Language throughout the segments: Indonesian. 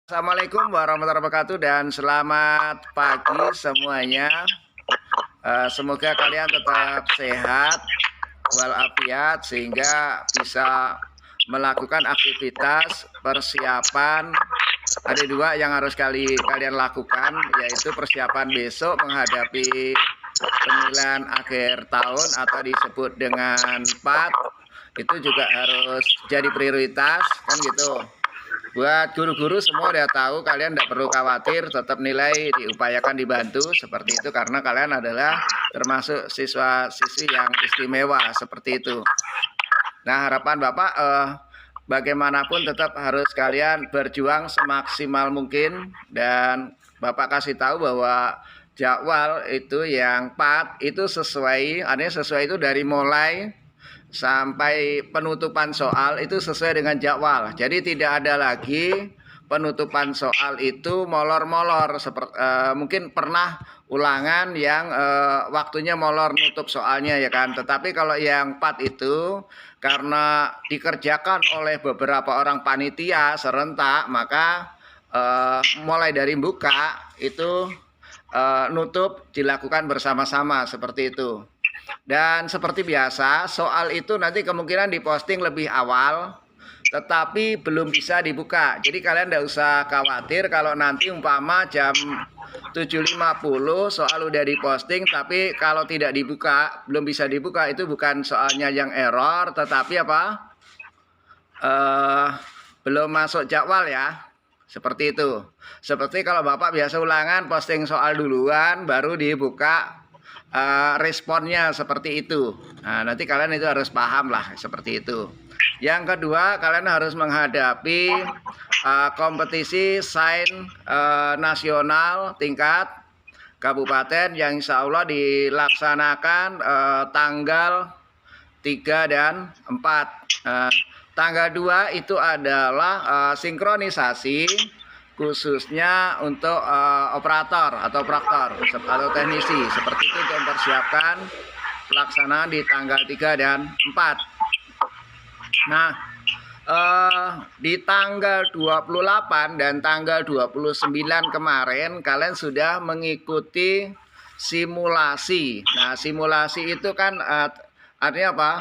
Assalamualaikum warahmatullahi wabarakatuh dan selamat pagi semuanya. Semoga kalian tetap sehat walafiat sehingga bisa melakukan aktivitas persiapan. Ada dua yang harus kalian lakukan, yaitu persiapan besok menghadapi pemilihan akhir tahun atau disebut dengan PAT. Itu juga harus jadi prioritas kan gitu. Buat guru-guru semua udah tahu, kalian tidak perlu khawatir, tetap nilai diupayakan dibantu seperti itu karena kalian adalah termasuk siswa-siswi yang istimewa seperti itu. Nah, harapan Bapak bagaimanapun tetap harus kalian berjuang semaksimal mungkin, dan Bapak kasih tahu bahwa jadwal itu yang PAT itu sesuai, artinya sesuai itu dari mulai sampai penutupan soal itu sesuai dengan jadwal. Jadi tidak ada lagi penutupan soal itu molor-molor. Mungkin pernah ulangan yang waktunya molor nutup soalnya ya kan. Tetapi kalau yang PAT itu karena dikerjakan oleh beberapa orang panitia serentak, maka mulai dari buka itu nutup dilakukan bersama-sama seperti itu. Dan seperti biasa, soal itu nanti kemungkinan diposting lebih awal, tetapi belum bisa dibuka. Jadi kalian tidak usah khawatir kalau nanti umpama jam 7.50 soal udah diposting, tapi kalau tidak dibuka, belum bisa dibuka, itu bukan soalnya yang error, tetapi apa? Belum masuk jadwal ya. Seperti itu. Seperti kalau Bapak biasa ulangan, posting soal duluan, baru dibuka responnya seperti itu. Nah, nanti kalian itu harus paham lah seperti itu. Yang kedua, kalian harus menghadapi kompetisi sains nasional tingkat kabupaten yang insya Allah dilaksanakan tanggal 3 dan 4. Tanggal 2 itu adalah sinkronisasi khususnya untuk operator atau praktor atau teknisi. Seperti itu untuk mempersiapkan pelaksanaan di tanggal 3 dan 4. Nah, di tanggal 28 dan tanggal 29 kemarin kalian sudah mengikuti simulasi. Nah, simulasi itu kan artinya apa?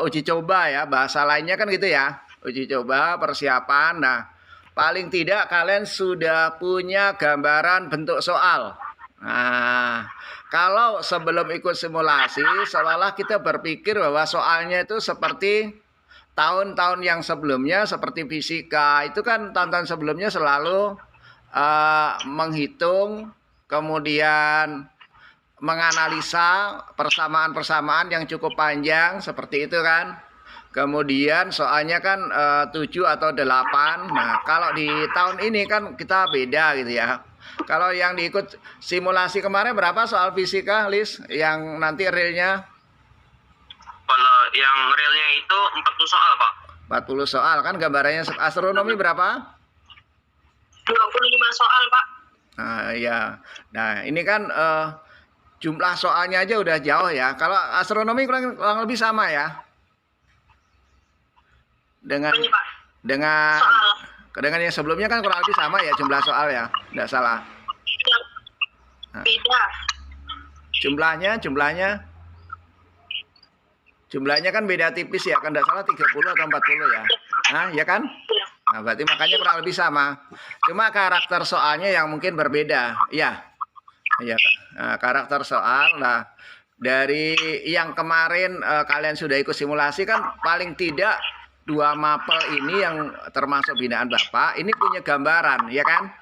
Uji coba ya, bahasa lainnya kan gitu ya. Uji coba, persiapan. Nah, paling tidak kalian sudah punya gambaran bentuk soal. Nah, kalau sebelum ikut simulasi, seolah-olah kita berpikir bahwa soalnya itu seperti tahun-tahun yang sebelumnya, seperti fisika. Itu kan tahun-tahun sebelumnya selalu menghitung, kemudian menganalisa persamaan-persamaan yang cukup panjang, seperti itu kan. Kemudian soalnya kan 7 atau 8. Nah, kalau di tahun ini kan kita beda gitu ya. Kalau yang diikut simulasi kemarin berapa soal fisika, Lis? Yang nanti realnya? Kalau yang realnya itu 40 soal, Pak. 40 soal kan, gambarannya astronomi berapa? 25 soal, Pak. Nah, ya. Nah, ini kan jumlah soalnya aja udah jauh ya. Kalau astronomi kurang lebih sama ya. Dengan yang sebelumnya kan kurang lebih sama ya jumlah soal ya, tidak salah. Beda. Jumlahnya kan beda tipis ya, kan tidak salah 30 atau 40 ya. Nah, ya kan? Nah, berarti makanya kurang lebih sama. Cuma karakter soalnya yang mungkin berbeda. Ya. Ya, karakter soal. Nah, dari yang kemarin kalian sudah ikut simulasi kan paling tidak 2 mapel ini yang termasuk binaan Bapak ini punya gambaran ya kan,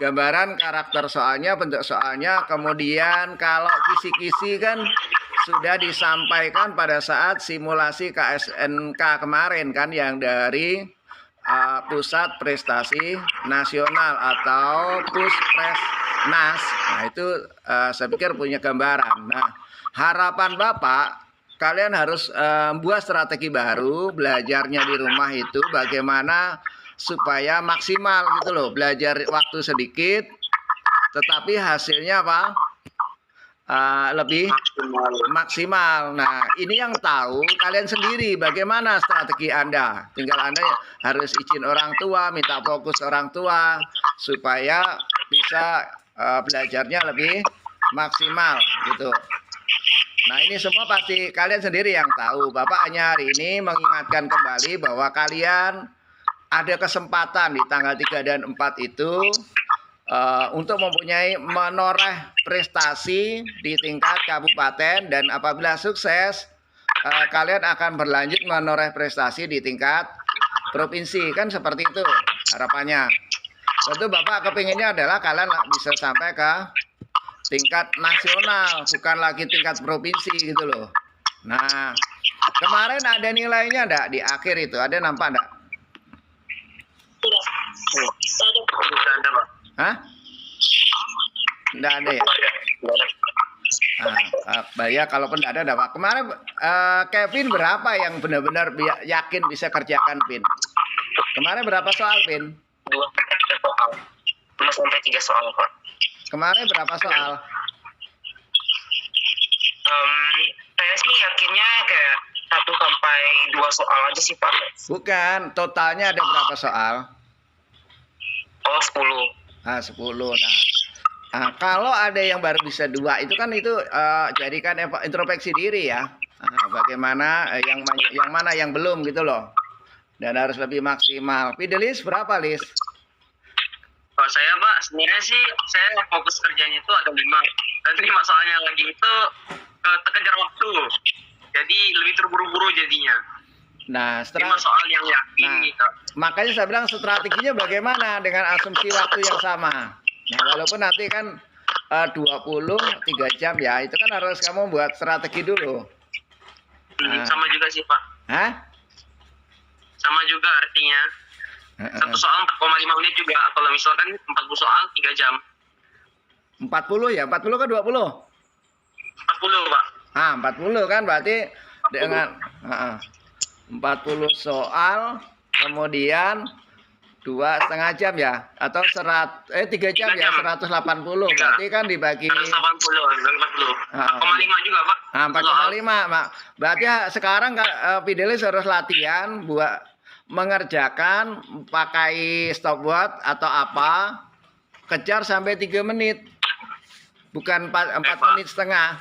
gambaran karakter soalnya, bentuk soalnya. Kemudian kalau kisi-kisi kan sudah disampaikan pada saat simulasi KSNK kemarin kan, yang dari Pusat Prestasi Nasional atau Puspresnas. Nah, itu saya pikir punya gambaran. Nah, harapan Bapak, kalian harus buat strategi baru belajarnya di rumah itu bagaimana supaya maksimal gitu loh, belajar waktu sedikit tetapi hasilnya apa? lebih Maksimal. maksimal. Nah, ini yang tahu kalian sendiri bagaimana strategi Anda. Tinggal Anda harus izin orang tua, minta fokus orang tua supaya bisa belajarnya lebih maksimal gitu. Nah, ini semua pasti kalian sendiri yang tahu. Bapak hanya hari ini mengingatkan kembali bahwa kalian ada kesempatan di tanggal 3 dan 4 itu untuk mempunyai menoreh prestasi di tingkat kabupaten, dan apabila sukses kalian akan berlanjut menoreh prestasi di tingkat provinsi, kan seperti itu harapannya. Tentu Bapak kepinginnya adalah kalian bisa sampai ke tingkat nasional, bukan lagi tingkat provinsi gitu loh. Nah, kemarin ada nilainya enggak di akhir itu? Ada nampak enggak? Tidak. Tidak ada, Pak. Hah? Enggak ada ya? Ya kalaupun enggak ada Pak. Kemarin Kevin berapa yang benar-benar yakin bisa kerjakan, Pin? Kemarin berapa soal, Pin? 2-3 soal. 2-3 soal, Pak. Kemarin berapa soal? Saya sih yakinnya kayak 1-2 soal aja sih, Pak. Bukan, totalnya ada berapa soal? Oh, 10. 10. Nah, kalau ada yang baru bisa 2, itu kan itu jadikan introspeksi diri ya. Bagaimana yang mana yang belum gitu loh. Dan harus lebih maksimal. Fidelis berapa, Lis? Kalau saya, Pak, sebenarnya sih saya fokus kerjanya itu ada 5. Dan 5 soalnya lagi itu kekejar waktu. Jadi lebih terburu-buru jadinya. Nah, 5 soal yang yakin gitu. Makanya saya bilang strateginya bagaimana dengan asumsi waktu yang sama. Nah, walaupun nanti kan 23 jam ya, itu kan harus kamu buat strategi dulu. Sama juga sih, Pak. Hah? Sama juga artinya. 1 soal 4,5 menit juga. Kalau misalkan 40 soal 3 jam. 40 ya? 40 ke 20? 40, Pak. 40 kan berarti dengan 40 soal, kemudian 2,5 jam ya, atau 3 jam ya, 180. Berarti kan dibagi 180, 4,5 juga, Pak. 4,5, Mak. Berarti sekarang Fidelis harus latihan buat mengerjakan pakai stopwatch atau apa, kejar sampai 3 menit. Bukan 4 menit setengah.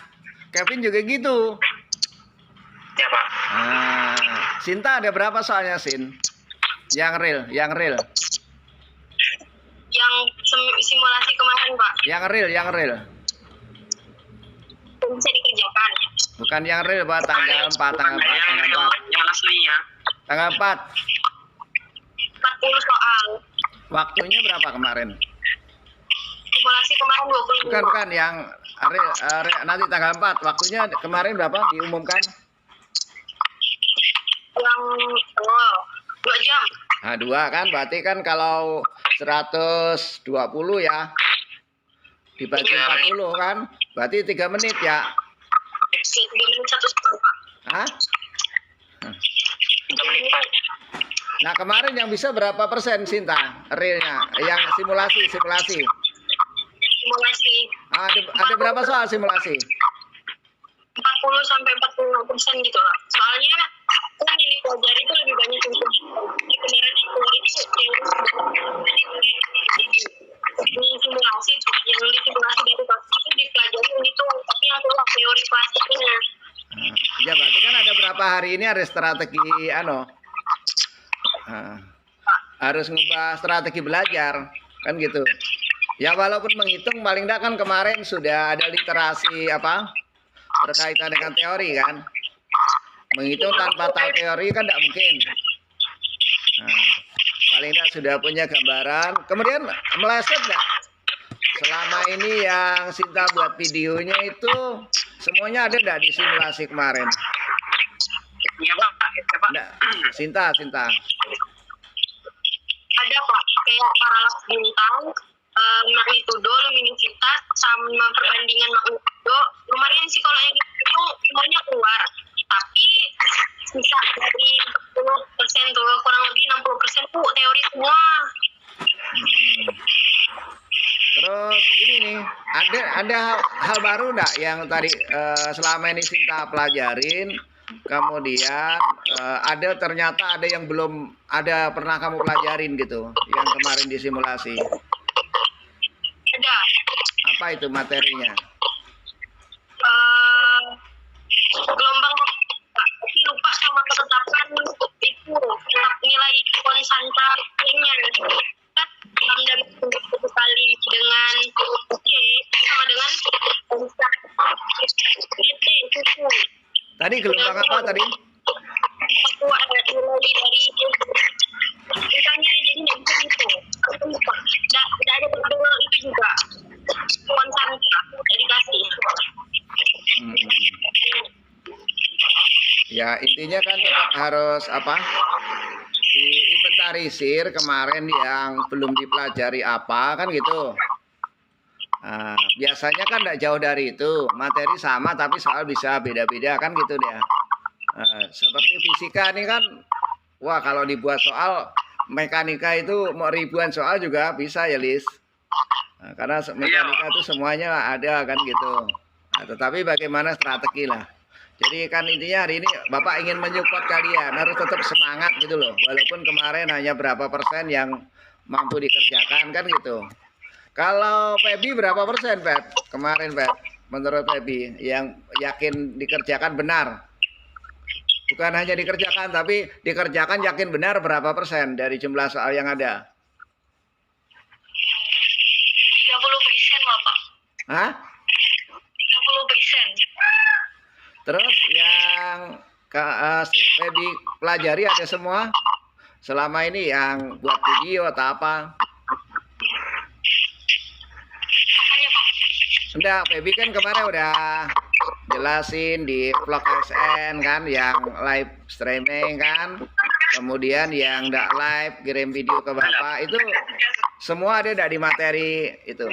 Kevin juga gitu. Ya, Pak. Sinta ada berapa soalnya, Sin? Yang real. Yang simulasi kemarin, Pak. Yang real. Bisa dikerjakan. Bukan yang real, Pak. Tanggal 4. Yang aslinya. Tanggal 4. 40 soal. Waktunya berapa kemarin? Simulasi kemarin 25. Bukan yang real, nanti tanggal 4. Waktunya kemarin berapa diumumkan? Yang 2 jam. 2 kan, berarti kan kalau 120 ya dibagi 40 kan, berarti 3 menit ya. 3 menit 1 soal, Pak. Hah? 3 menit, Pak. Nah, kemarin yang bisa berapa persen, Sinta? Realnya, yang simulasi. Simulasi. Ada berapa soal simulasi? 40-45% gitu lah. Soalnya kan yang dipelajari itu lebih banyak untuk kemarin teori itu ini simulasi, yang di simulasi dari praktik itu dipelajari gitu, tapi yang keluar teori plastiknya. Ya berarti kan ada berapa hari ini ada strategi harus ngubah strategi belajar kan gitu. Ya walaupun menghitung paling enggak kan kemarin sudah ada literasi berkaitan dengan teori kan. Menghitung tanpa tahu teori kan tidak mungkin. Paling enggak sudah punya gambaran. Kemudian meleset enggak? Selama ini yang Sinta buat videonya itu semuanya ada enggak di simulasi kemarin? Iya, Pak. Enggak. Sinta. Ada, Pak, kayak paralaks bintang, magnitudo, luminositas, sama perbandingan magnitudo. Lumayan sih kalau yang itu semuanya keluar. Tapi sisa dari 10% tuh, kurang lebih 60% tuh teori semua. Terus ini nih, ada hal baru enggak yang tadi selama ini Sinta pelajarin, kemudian ternyata ada yang belum ada pernah kamu pelajarin gitu, yang kemarin di simulasi. Ada. Apa itu materinya? Gelombang tapi lupa sama ketetapan itu nilai konstantanya kan lambda satu kali dengan c sama dengan dt itu Tadi gelombang apa tadi? aku ada nilai dari misalnya jadi nggak bisa itu aku lupa tidak ada pertemuan itu juga konstanta tidak dikasih. Ya intinya kan tetap harus apa? Diinventarisir kemarin yang belum dipelajari apa kan gitu. Nah, biasanya kan tidak jauh dari itu, materi sama tapi soal bisa beda-beda kan gitu dia. Seperti fisika ini kan, wah kalau dibuat soal mekanika itu mau ribuan soal juga bisa ya Lis. Karena mekanika itu semuanya ada kan gitu. Tetapi bagaimana strategi lah. Jadi kan intinya hari ini Bapak ingin menyupport kalian harus tetap semangat gitu loh. Walaupun kemarin hanya berapa persen yang mampu dikerjakan kan gitu. Kalau Febi berapa persen Feb? Kemarin Feb, menurut Febi yang yakin dikerjakan benar. Bukan hanya dikerjakan tapi dikerjakan yakin benar berapa persen dari jumlah soal yang ada? 30% Bapak. Hah? 30%. Terus yang Febi pelajari ada semua selama ini yang buat video atau apa? Apanya Pak? Enggak, Febi kan kemarin udah jelasin di vlog SN kan yang live streaming kan. Kemudian yang enggak live kirim video ke Bapak itu semua ada enggak di materi itu?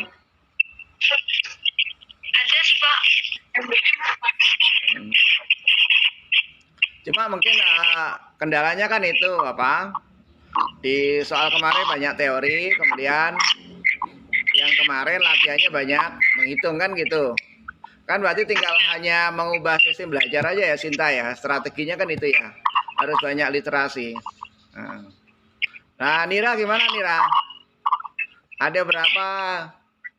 Ada sih Pak. Cuma mungkin kendalanya kan itu apa? Di soal kemarin banyak teori, kemudian yang kemarin latihannya banyak menghitung kan gitu. Kan berarti tinggal hanya mengubah sistem belajar aja ya Sinta ya. Strateginya kan itu ya. Harus banyak literasi. Nah, Nira gimana Nira? Ada berapa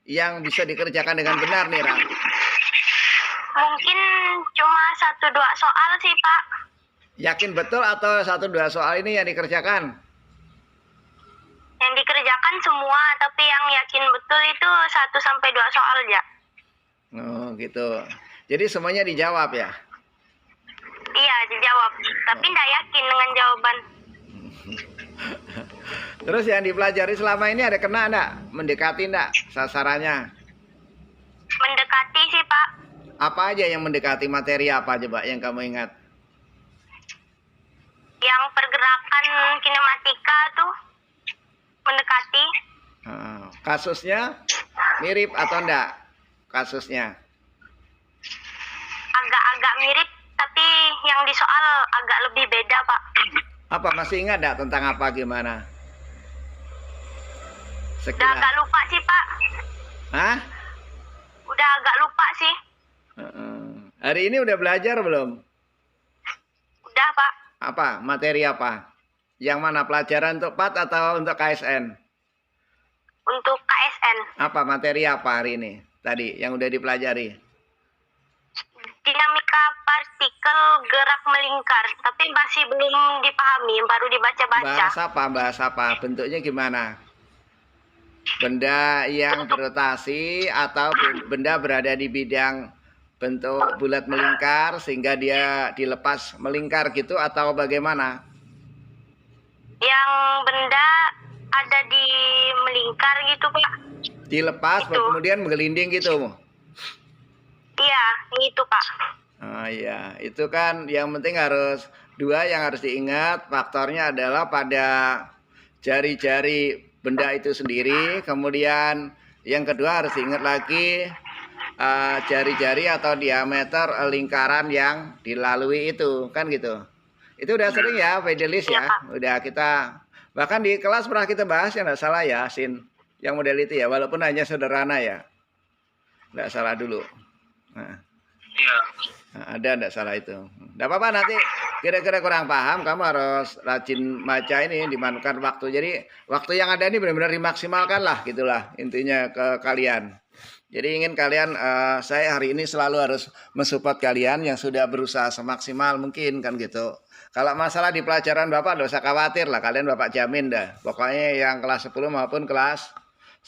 yang bisa dikerjakan dengan benar Nira? Mungkin cuma 1-2 soal sih Pak. Yakin betul atau 1-2 soal ini yang dikerjakan? Yang dikerjakan semua, tapi yang yakin betul itu 1-2 soal aja. Oh gitu. Jadi semuanya dijawab ya? Iya dijawab, tapi nggak yakin dengan jawaban. Terus yang dipelajari selama ini ada kena enggak? Mendekati enggak sasarannya? Mendekati sih Pak. Apa aja yang mendekati materi apa coba yang kamu ingat? Yang pergerakan kinematika tuh mendekati. Kasusnya mirip atau enggak? Kasusnya Agak-agak mirip, tapi yang di soal agak lebih beda Pak. apa masih ingat enggak tentang apa gimana? Udah Sekilas. agak lupa sih Pak. Hah? Udah agak lupa sih. Hari ini udah belajar belum? Udah Pak. Apa? Materi apa? Yang mana? Pelajaran untuk PAT atau untuk KSN? Untuk KSN. Apa? Materi apa hari ini? Tadi yang udah dipelajari? Dinamika partikel gerak melingkar, tapi masih belum dipahami, baru dibaca-baca. Bahas apa? Bentuknya gimana? Benda yang berotasi atau benda berada di bidang bentuk bulat melingkar sehingga dia dilepas melingkar gitu atau bagaimana? Yang benda ada di melingkar gitu Pak. Dilepas Itu. kemudian menggelinding gitu. Iya, itu Pak. Oh iya, itu kan yang penting harus dua yang harus diingat faktornya adalah pada jari-jari benda itu sendiri, kemudian yang kedua harus diingat lagi jari-jari atau diameter lingkaran yang dilalui itu kan gitu. Itu udah sering ya Fidelis ya, udah kita bahkan di kelas pernah kita bahas ya nggak salah ya Sin yang model itu ya, walaupun hanya sederhana ya. Nggak salah dulu. Nah, Iya. ada nggak salah itu. Nggak apa-apa, nanti kira-kira kurang paham, kamu harus rajin baca ini, dimanfaatkan waktu. Jadi waktu yang ada ini benar-benar dimaksimalkan lah, gitulah intinya ke kalian. Jadi ingin kalian, saya hari ini selalu harus mensupport kalian yang sudah berusaha semaksimal mungkin kan gitu. Kalau masalah di pelajaran Bapak nggak usah khawatir lah, kalian Bapak jamin dah. Pokoknya yang kelas 10 maupun kelas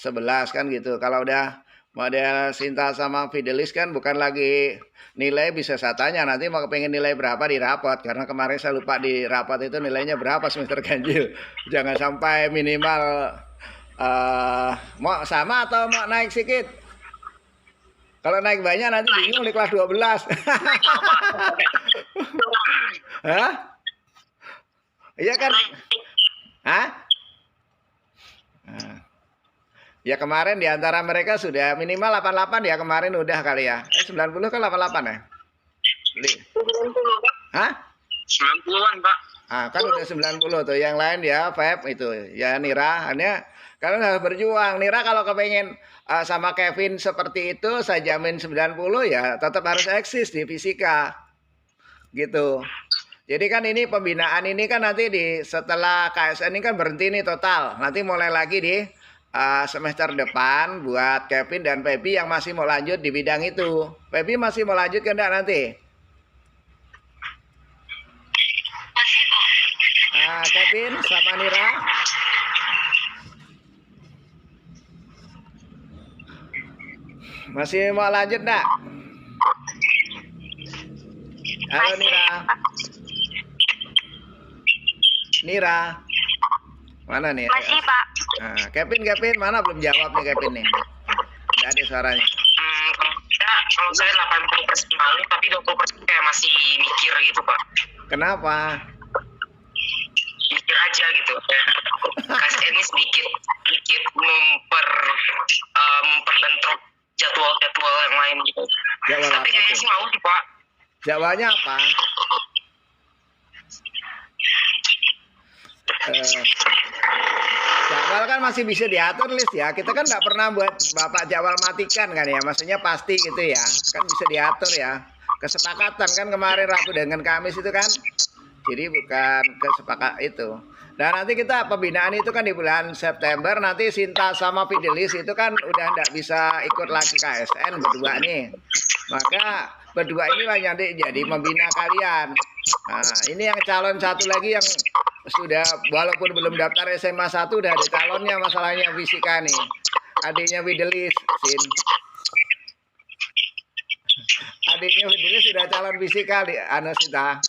11 kan gitu. Kalau udah model Sinta sama Fidelis kan bukan lagi nilai, bisa saya tanya nanti mau pengen nilai berapa di rapot. Karena kemarin saya lupa di rapot itu nilainya berapa semester ganjil. Jangan sampai minimal mau sama atau mau naik sedikit. Kalau naik banyak nanti bingung di kelas 12. Hah? Iya kan? Hah? Nah. Ya kemarin di antara mereka sudah minimal 88 ya, kemarin udah kali ya. 90 kan 88 ya? Li. 90, Pak. Hah? 90-an, Pak. Ah, kan udah 90 tuh. Yang lain ya Feb itu. Ya Nira, hanya kalian harus berjuang. Nira kalau kepengen sama Kevin seperti itu, saya jamin 90 ya tetap harus eksis di fisika. Gitu. Jadi kan ini pembinaan ini kan nanti setelah KSN ini kan berhenti nih total. Nanti mulai lagi di semester depan buat Kevin dan Feby yang masih mau lanjut di bidang itu. Feby masih mau lanjut kan enggak nanti? Kevin sama Nira. Masih mau lanjut enggak? Halo Nira. Nira. Mana nih? Masih, Pak. Nah, Kevin mana belum jawab nih Kevin nih. Enggak ada suaranya. Kalau saya 80% malu, tapi 20% kayak masih mikir gitu, Pak. Kenapa? Mikir aja gitu. KSN ini sedikit memperbentrok jadwal yang lain gitu. Jadwal Tapi apa kayaknya tuh? sih mau sih, Pak. Jawabnya apa? Jadwal kan masih bisa diatur list ya. Kita kan nggak pernah buat Bapak jadwal matikan kan ya. Maksudnya pasti gitu ya. Kan bisa diatur ya. Kesepakatan kan kemarin Rabu dengan Kamis itu kan. Jadi bukan kesepakatan itu. Dan nanti kita pembinaan itu kan di bulan September. Nanti Sinta sama Fidelis itu kan udah nggak bisa ikut lagi KSN berdua nih. Maka berdua inilah yang jadi pembina kalian. Nah ini yang calon satu lagi yang sudah walaupun belum daftar SMA 1 udah ada calonnya, masalahnya fisika nih. Adiknya Fidelis, Sin. Adiknya Fidelis sudah calon fisika di Anusita.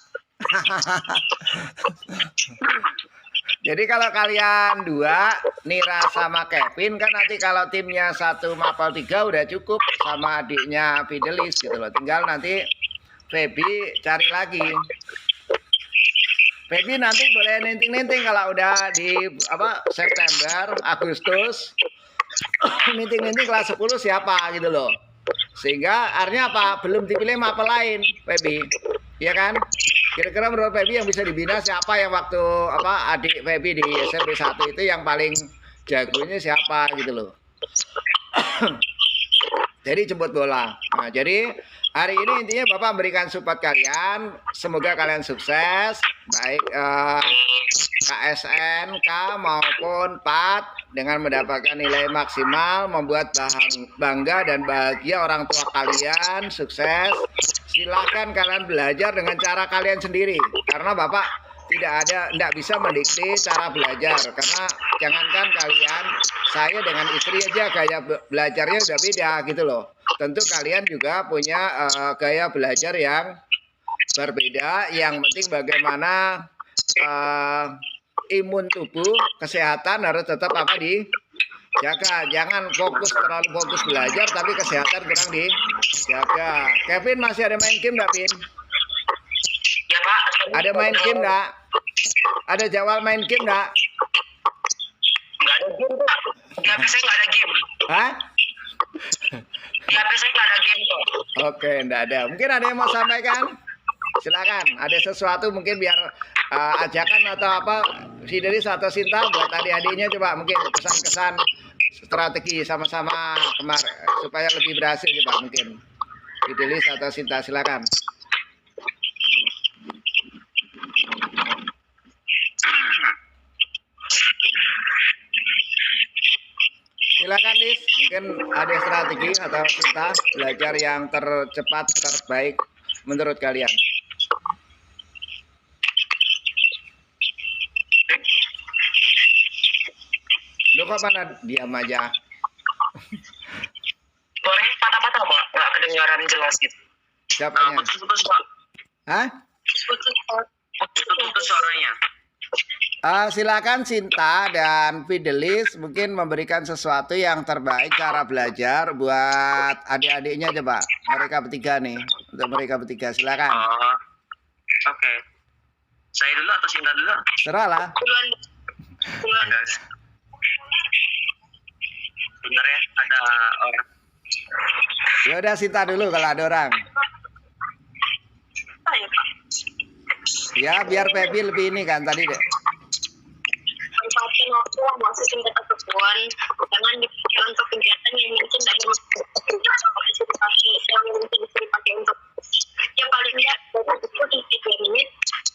Jadi kalau kalian dua, Nira sama Kevin kan nanti kalau timnya 1 mapel 3 udah cukup sama adiknya Fidelis gitu loh. Tinggal nanti Feby cari lagi. Feby nanti boleh ninting-ninting kalau udah di September, Agustus. Ninting-ninting kelas 10 siapa gitu loh. Sehingga artinya apa? Belum dipilih mapel lain, Feby. Iya kan? Kira-kira menurut Feby yang bisa dibina siapa yang waktu adik Feby di SMP 1 itu yang paling jagonya siapa gitu loh. Jadi jemput bola. Nah, jadi hari ini intinya Bapak memberikan support kalian. Semoga kalian sukses baik KSNK maupun PAT dengan mendapatkan nilai maksimal, membuat bangga dan bahagia orang tua kalian, sukses. Silahkan kalian belajar dengan cara kalian sendiri, karena Bapak tidak bisa mendikte cara belajar, karena jangankan kalian, saya dengan istri aja gaya belajarnya udah beda gitu loh. Tentu kalian juga punya gaya belajar yang berbeda. Yang penting bagaimana imun tubuh, kesehatan harus tetap dijaga. Jangan terlalu fokus belajar tapi kesehatan kurang dijaga. Kevin masih ada main game nggak, Vin? Ya, Pak. Ada main game nggak? Ada jadwal main game nggak? Nggak ada game, Pak. Di HP saya nggak ada game. Hah? Di HP saya nggak ada game, Pak. Oke, nggak ada. Mungkin ada yang mau sampaikan? Silakan. Ada sesuatu mungkin biar ajakan atau apa, Fidelis atau Sinta buat adik-adiknya, coba mungkin kesan-kesan strategi sama-sama kemarin supaya lebih berhasil coba mungkin. Fidelis atau Sinta, silakan. Silakan Lis, mungkin ada strategi atau Sinta belajar yang tercepat, terbaik menurut kalian. Lu kok mana diam aja? Suaranya patah-patah, Pak. Nggak kedengaran jelas gitu. Siapanya? Putus-putus, Pak. Hah? Putus suaranya. Silakan Sinta dan Fidelis mungkin memberikan sesuatu yang terbaik cara belajar buat adik-adiknya coba. Mereka bertiga nih, untuk mereka bertiga silakan. Oke. Saya dulu atau Sinta dulu? Serahlah. Duluan. Benar ya, ada orang. Ya udah Sinta dulu kalau ada orang. Ayo, Pak. Ya biar Feby lebih ini kan tadi deh. Manfaatkan waktu yang masih singkat ataupun jangan dipakai untuk kegiatan yang mungkin tidak dipakai yang mungkin bisa dipakai untuk ya paling enggak dari 10 menit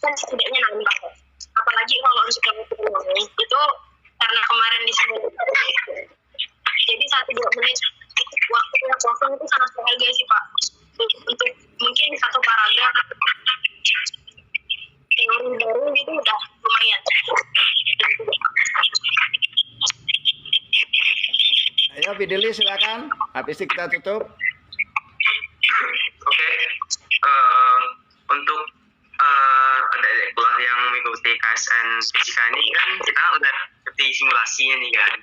kan setidaknya nambah. Apalagi kalau untuk yang itu itu karena kemarin di sini jadi 1-2 menit waktu yang kosong itu sangat berharga sih Pak, untuk mungkin satu paragraf teori baru gitu udah lumayan. Ayo Fidelis silakan. Habis itu kita tutup. Oke. Untuk adik-adik kelas yang mengikuti KSN Fisika ini kan kita udah seperti simulasinya nih kan.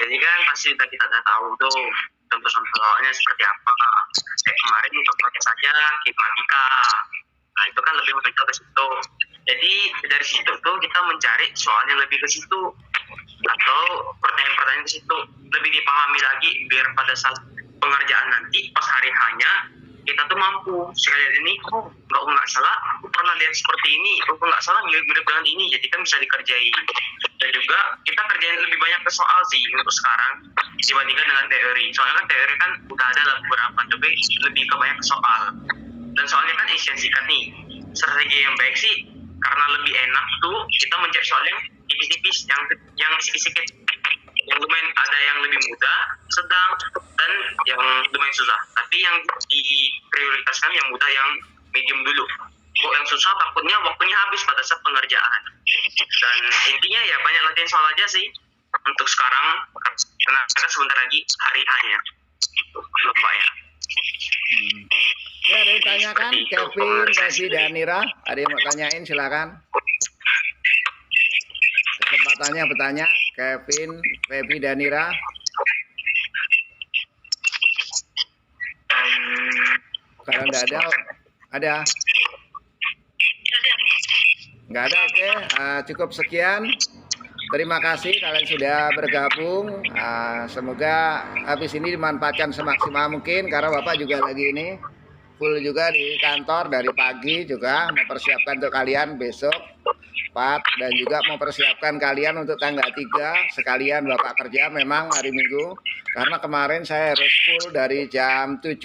Jadi kan pasti udah kita udah tahu tuh contoh-contohnya seperti apa. Kayak kemarin contohnya saja matematika. Nah itu kan lebih menonjol ke situ. Jadi dari situ tuh kita mencari soalnya lebih ke situ atau pertanyaan-pertanyaan ke situ lebih dipahami lagi biar pada saat pengerjaan nanti pas hari hanya kita tuh mampu sekalian ini nggak salah aku pernah lihat seperti ini aku nggak salah mirip-mirip dengan ini jadi kan bisa dikerjain dan juga kita kerjain lebih banyak ke soal sih untuk sekarang dibandingkan dengan teori soalnya kan teori kan udah ada lah beberapa tapi lebih ke banyak ke soal dan soalnya kan isian singkat nih strategi yang baik sih karena lebih enak tuh kita mencari soal yang tipis-tipis yang sedikit-sedikit yang lumayan ada yang lebih mudah, sedang dan yang lumayan susah. Tapi yang diprioritaskan yang mudah yang medium dulu. Kok yang susah takutnya waktunya habis pada saat pengerjaan. Dan intinya ya banyak latihan soal aja sih untuk sekarang karena kita sebentar lagi hari hanya lombanya. Ya ada yang tanyakan Kevin, Feby dan Nira. Ada yang mau tanyain silakan. Kesempatannya bertanya Kevin, Feby dan Nira. Kalau enggak ada? Enggak ada, oke. Cukup sekian. Terima kasih kalian sudah bergabung. Semoga habis ini dimanfaatkan semaksimal mungkin karena Bapak juga lagi ini full juga di kantor dari pagi juga mempersiapkan untuk kalian besok 4 dan juga mempersiapkan kalian untuk tanggal 3 sekalian Bapak kerja memang hari Minggu karena kemarin saya harus full dari jam 7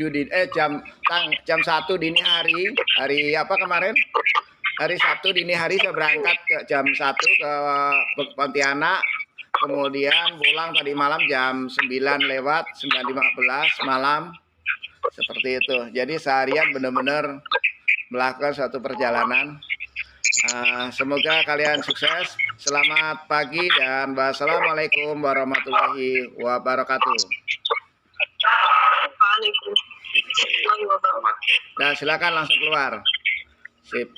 jam 1 dini hari apa kemarin? Hari Sabtu dini hari saya berangkat ke jam 1 ke Pontianak, kemudian pulang tadi malam jam 9 lewat 9.15 malam, seperti itu. Jadi seharian benar-benar melakukan suatu perjalanan. Semoga kalian sukses. Selamat pagi dan wassalamualaikum warahmatullahi wabarakatuh. Waalaikumsalam warahmatullahi wabarakatuh. Nah silakan langsung keluar. Sip.